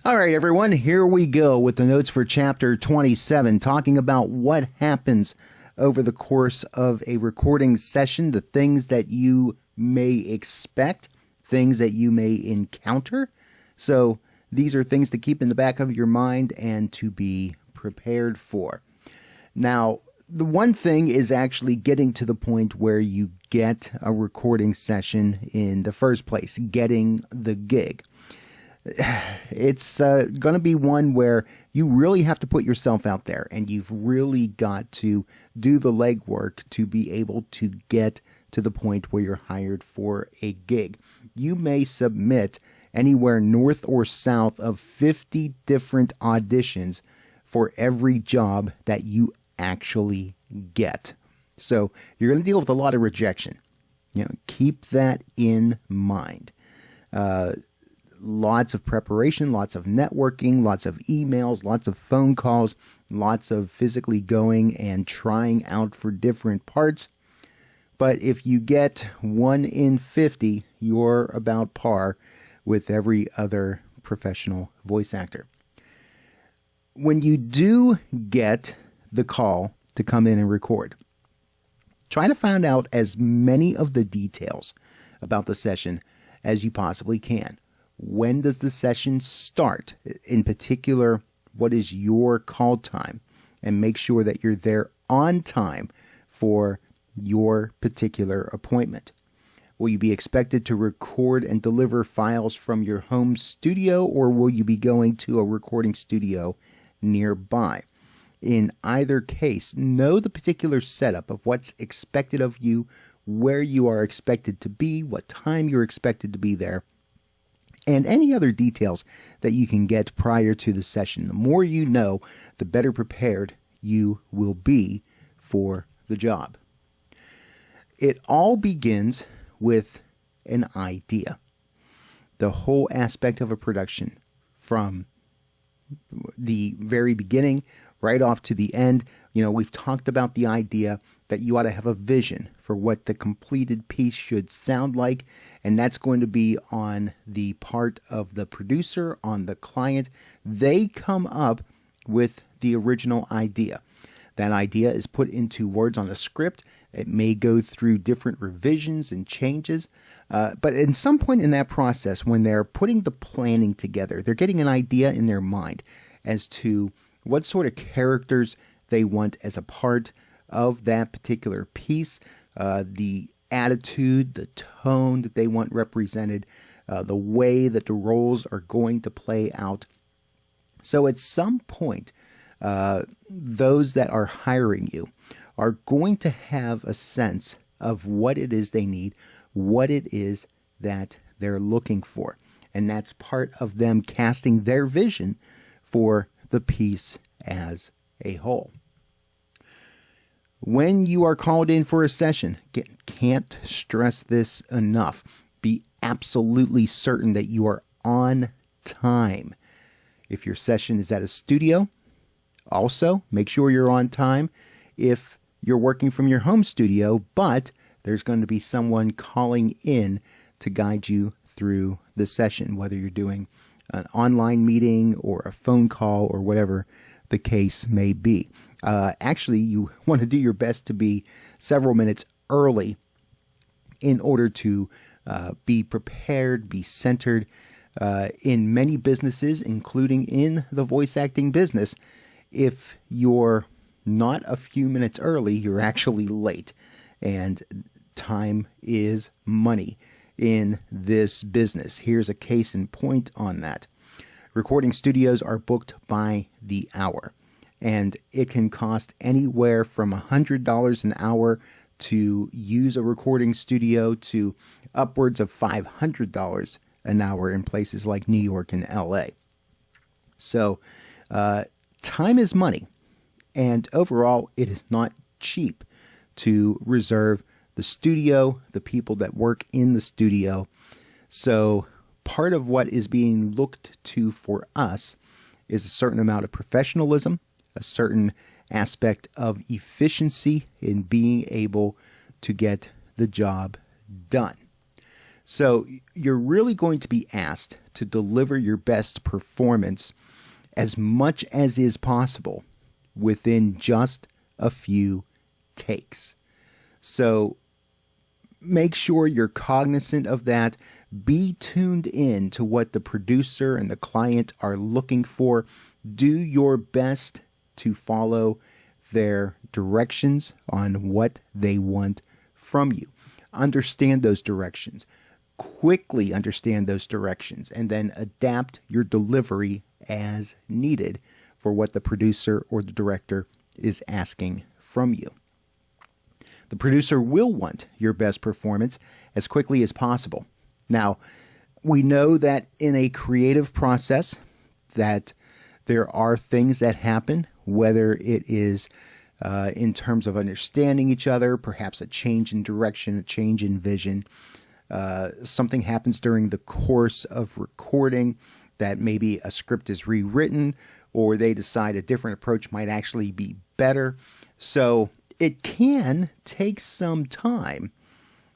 All right, everyone, here we go with the notes for Chapter 27, talking about what happens over the course of a recording session, the things that you may expect, things that you may encounter. So these are things to keep in the back of your mind and to be prepared for. Now, the one thing is actually getting to the point where you get a recording session in the first place, getting the gig. It's going to be one where you really have to put yourself out there, and you've really got to do the legwork to be able to get to the point where you're hired for a gig. You may submit anywhere north or south of 50 different auditions for every job that you actually get. So you're going to deal with a lot of rejection. Keep that in mind. Lots of preparation, lots of networking, lots of emails, lots of phone calls, lots of physically going and trying out for different parts. But if you get 1 in 50, you're about par with every other professional voice actor. When you do get the call to come in and record, try to find out as many of the details about the session as you possibly can. When does the session start? In particular, what is your call time? And make sure that you're there on time for your particular appointment. Will you be expected to record and deliver files from your home studio, or will you be going to a recording studio nearby? In either case, know the particular setup of what's expected of you, where you are expected to be, what time you're expected to be there, and any other details that you can get prior to the session. The more you know, the better prepared you will be for the job. It all begins with an idea. The whole aspect of a production, from the very beginning right off to the end. We've talked about the idea that you ought to have a vision for what the completed piece should sound like, and that's going to be on the part of the producer, on the client. They come up with the original idea. That idea is put into words on a script. It may go through different revisions and changes, but at some point in that process, when they're putting the planning together, they're getting an idea in their mind as to what sort of characters they want as a part of that particular piece, the attitude, the tone that they want represented, the way that the roles are going to play out. So at some point, those that are hiring you are going to have a sense of what it is they need, what it is that they're looking for. And that's part of them casting their vision for the piece as a whole. When you are called in for a session, can't stress this enough. Be absolutely certain that you are on time. If your session is at a studio, also make sure you're on time. If you're working from your home studio, but there's going to be someone calling in to guide you through the session, whether you're doing an online meeting or a phone call or whatever the case may be. Actually, you want to do your best to be several minutes early in order to be prepared, be centered. In many businesses, including in the voice acting business, if you're not a few minutes early, you're actually late. And time is money in this business. Here's a case in point on that. Recording studios are booked by the hour, and it can cost anywhere from $100 an hour to use a recording studio to upwards of $500 an hour in places like New York and LA. So time is money, and overall it is not cheap to reserve the studio, the people that work in the studio. So part of what is being looked to for us is a certain amount of professionalism, a certain aspect of efficiency in being able to get the job done. So you're really going to be asked to deliver your best performance as much as is possible within just a few takes. So make sure you're cognizant of that. Be tuned in to what the producer and the client are looking for. Do your best to follow their directions on what they want from you. Understand those directions. Quickly understand those directions, and then adapt your delivery as needed for what the producer or the director is asking from you. The producer will want your best performance as quickly as possible. Now, we know that in a creative process that there are things that happen, whether it is in terms of understanding each other, perhaps a change in direction, a change in vision. Something happens during the course of recording that maybe a script is rewritten, or they decide a different approach might actually be better. So it can take some time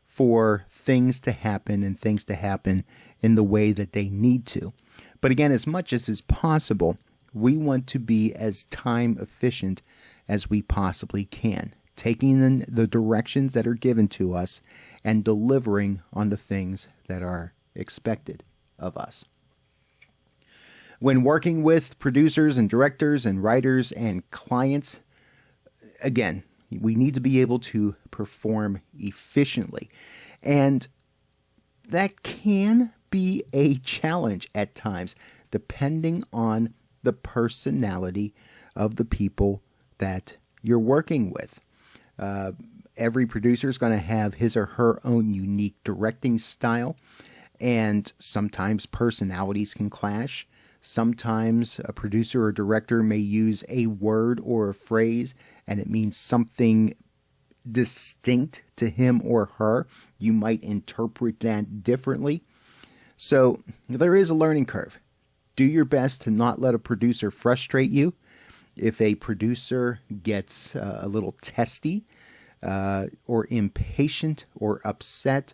for things to happen and things to happen in the way that they need to. But again, as much as is possible, we want to be as time efficient as we possibly can, taking in the directions that are given to us and delivering on the things that are expected of us. When working with producers and directors and writers and clients, again, we need to be able to perform efficiently. And that can be a challenge at times, depending on the personality of the people that you're working with. Every producer is going to have his or her own unique directing style, and sometimes personalities can clash. Sometimes a producer or director may use a word or a phrase, and it means something distinct to him or her. You might interpret that differently. So there is a learning curve. Do your best to not let a producer frustrate you. If a producer gets a little testy or impatient or upset,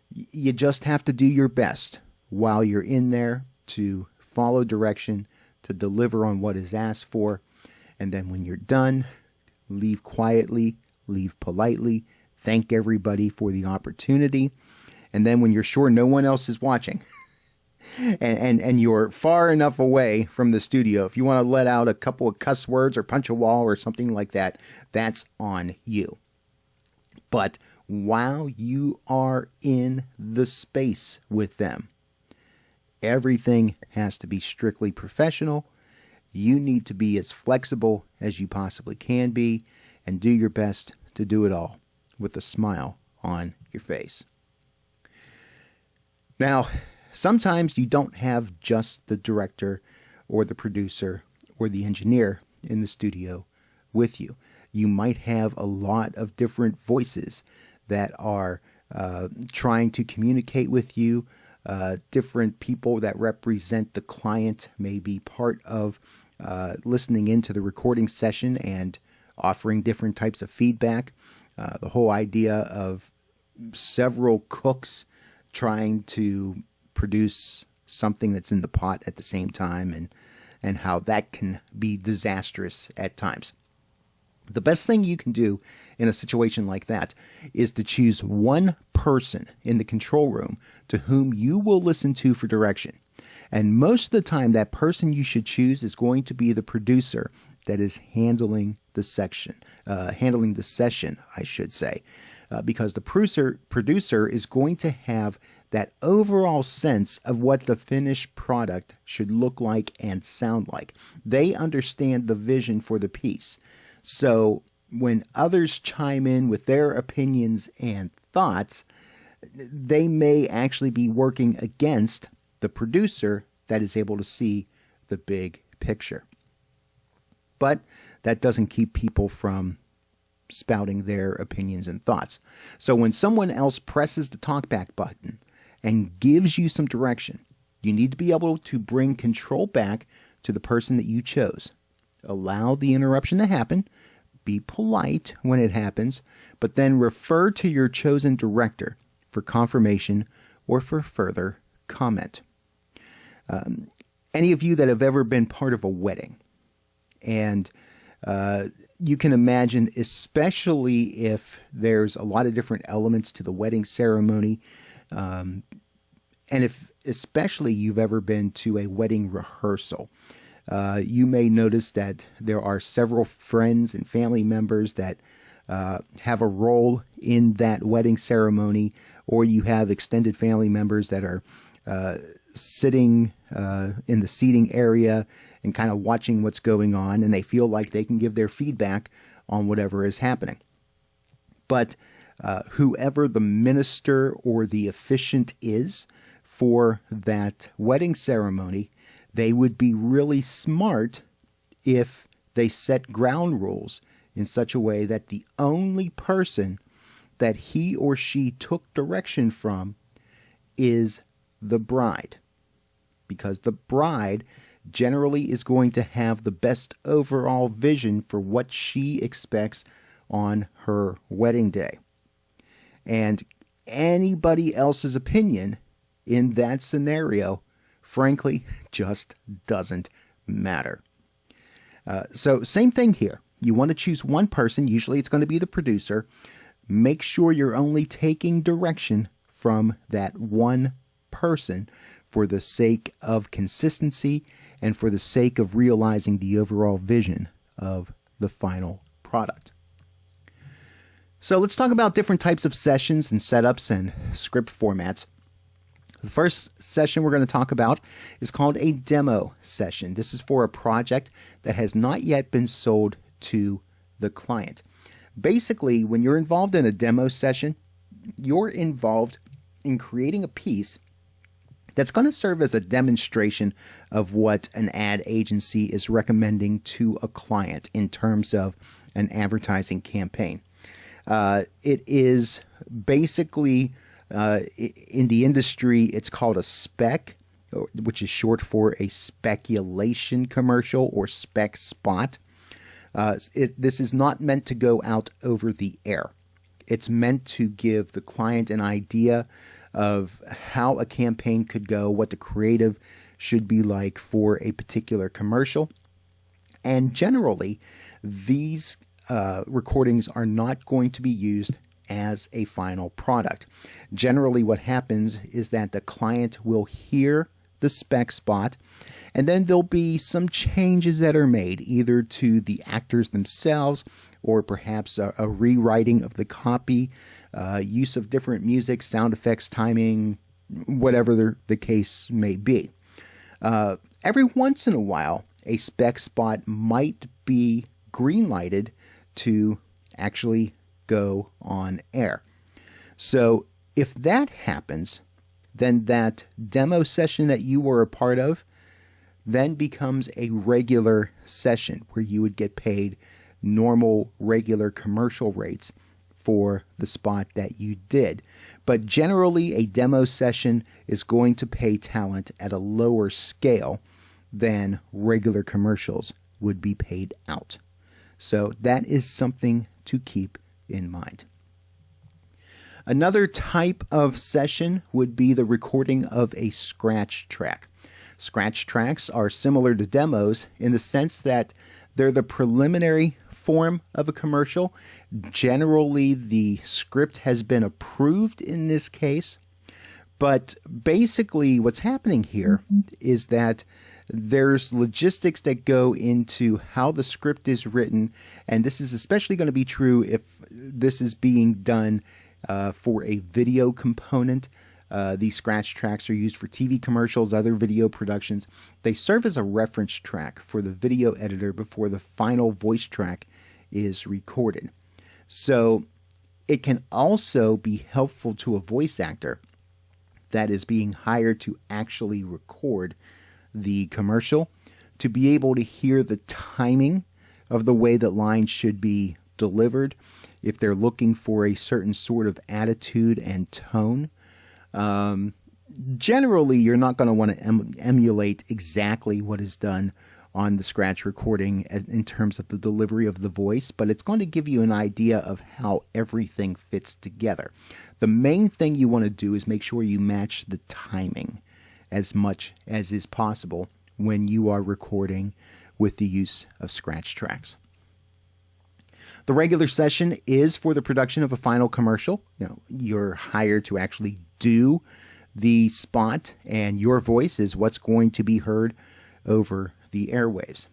you just have to do your best while you're in there to follow direction, to deliver on what is asked for. And then when you're done, leave quietly, leave politely, thank everybody for the opportunity. And then when you're sure no one else is watching, and you're far enough away from the studio, if you want to let out a couple of cuss words or punch a wall or something like that, that's on you. But while you are in the space with them, everything has to be strictly professional. You need to be as flexible as you possibly can be and do your best to do it all with a smile on your face. Now, sometimes you don't have just the director or the producer or the engineer in the studio with you. You might have a lot of different voices that are trying to communicate with you. Different people that represent the client may be part of listening into the recording session and offering different types of feedback. The whole idea of several cooks trying to produce something that's in the pot at the same time, and how that can be disastrous at times. The best thing you can do in a situation like that is to choose one person in the control room to whom you will listen to for direction. And most of the time, that person you should choose is going to be the producer that is handling the session, I should say, because the producer is going to have that overall sense of what the finished product should look like and sound like. They understand the vision for the piece. So when others chime in with their opinions and thoughts, they may actually be working against the producer that is able to see the big picture. But that doesn't keep people from spouting their opinions and thoughts. So when someone else presses the talkback button and gives you some direction, you need to be able to bring control back to the person that you chose. Allow the interruption to happen, be polite when it happens, but then refer to your chosen director for confirmation or for further comment. Any of you that have ever been part of a wedding, and you can imagine, especially if there's a lot of different elements to the wedding ceremony, and if especially you've ever been to a wedding rehearsal, you may notice that there are several friends and family members that have a role in that wedding ceremony, or you have extended family members that are sitting in the seating area and kind of watching what's going on, and they feel like they can give their feedback on whatever is happening. But whoever the minister or the officiant is for that wedding ceremony, they would be really smart if they set ground rules in such a way that the only person that he or she took direction from is the bride. Because the bride generally is going to have the best overall vision for what she expects on her wedding day. And anybody else's opinion in that scenario, frankly, just doesn't matter. So same thing here. You want to choose one person. Usually it's going to be the producer. Make sure you're only taking direction from that one person for the sake of consistency and for the sake of realizing the overall vision of the final product. So let's talk about different types of sessions and setups and script formats. The first session we're going to talk about is called a demo session. This is for a project that has not yet been sold to the client. Basically, when you're involved in a demo session, you're involved in creating a piece that's going to serve as a demonstration of what an ad agency is recommending to a client in terms of an advertising campaign. It is basically, in the industry, it's called a spec, which is short for a speculation commercial or spec spot. This is not meant to go out over the air. It's meant to give the client an idea of how a campaign could go, what the creative should be like for a particular commercial. And generally, these recordings are not going to be used as a final product. Generally, what happens is that the client will hear the spec spot, and then there'll be some changes that are made, either to the actors themselves or perhaps a rewriting of the copy, use of different music, sound effects, timing, whatever the case may be. Every once in a while, a spec spot might be green-lighted to actually go on air. So if that happens, then that demo session that you were a part of then becomes a regular session where you would get paid normal, regular commercial rates for the spot that you did. But generally, a demo session is going to pay talent at a lower scale than regular commercials would be paid out. So that is something to keep in mind. Another type of session would be the recording of a scratch track. Scratch tracks are similar to demos in the sense that they're the preliminary form of a commercial. Generally, the script has been approved in this case, but basically what's happening here is that there's logistics that go into how the script is written, and this is especially going to be true if this is being done for a video component. These scratch tracks are used for TV commercials, other video productions. They serve as a reference track for the video editor before the final voice track is recorded. So it can also be helpful to a voice actor that is being hired to actually record the commercial to be able to hear the timing of the way that lines should be delivered, if they're looking for a certain sort of attitude and tone. Generally, you're not going to want to emulate exactly what is done on the scratch recording in terms of the delivery of the voice, but it's going to give you an idea of how everything fits together. The main thing you want to do is make sure you match the timing as much as is possible when you are recording with the use of scratch tracks. The regular session is for the production of a final commercial. You're hired to actually do the spot, and your voice is what's going to be heard over the airwaves.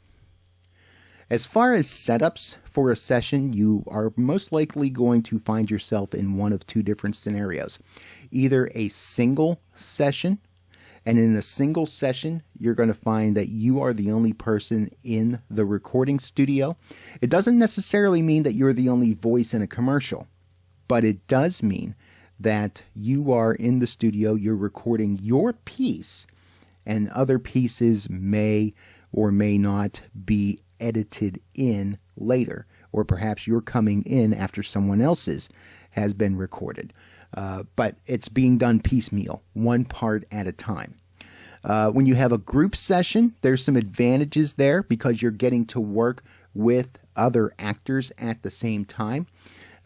As far as setups for a session, you are most likely going to find yourself in one of two different scenarios. Either a single session, and in a single session, you're going to find that you are the only person in the recording studio. It doesn't necessarily mean that you're the only voice in a commercial, but it does mean that you are in the studio, you're recording your piece, and other pieces may or may not be edited in later, or perhaps you're coming in after someone else's has been recorded. But it's being done piecemeal, one part at a time. When you have a group session, there's some advantages there because you're getting to work with other actors at the same time.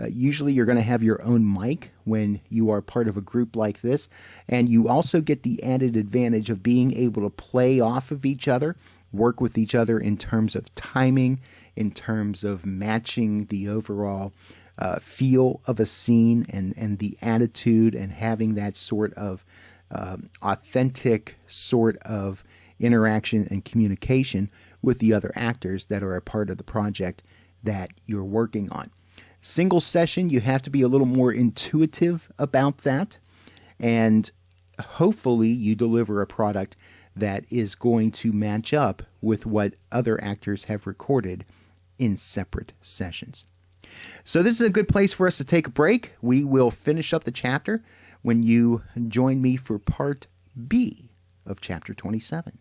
Usually you're going to have your own mic when you are part of a group like this, and you also get the added advantage of being able to play off of each other, work with each other in terms of timing, in terms of matching the overall feel of a scene and the attitude, and having that sort of authentic sort of interaction and communication with the other actors that are a part of the project that you're working on. Single session, you have to be a little more intuitive about that, and hopefully you deliver a product that is going to match up with what other actors have recorded in separate sessions. So this is a good place for us to take a break. We will finish up the chapter when you join me for part B of chapter 27.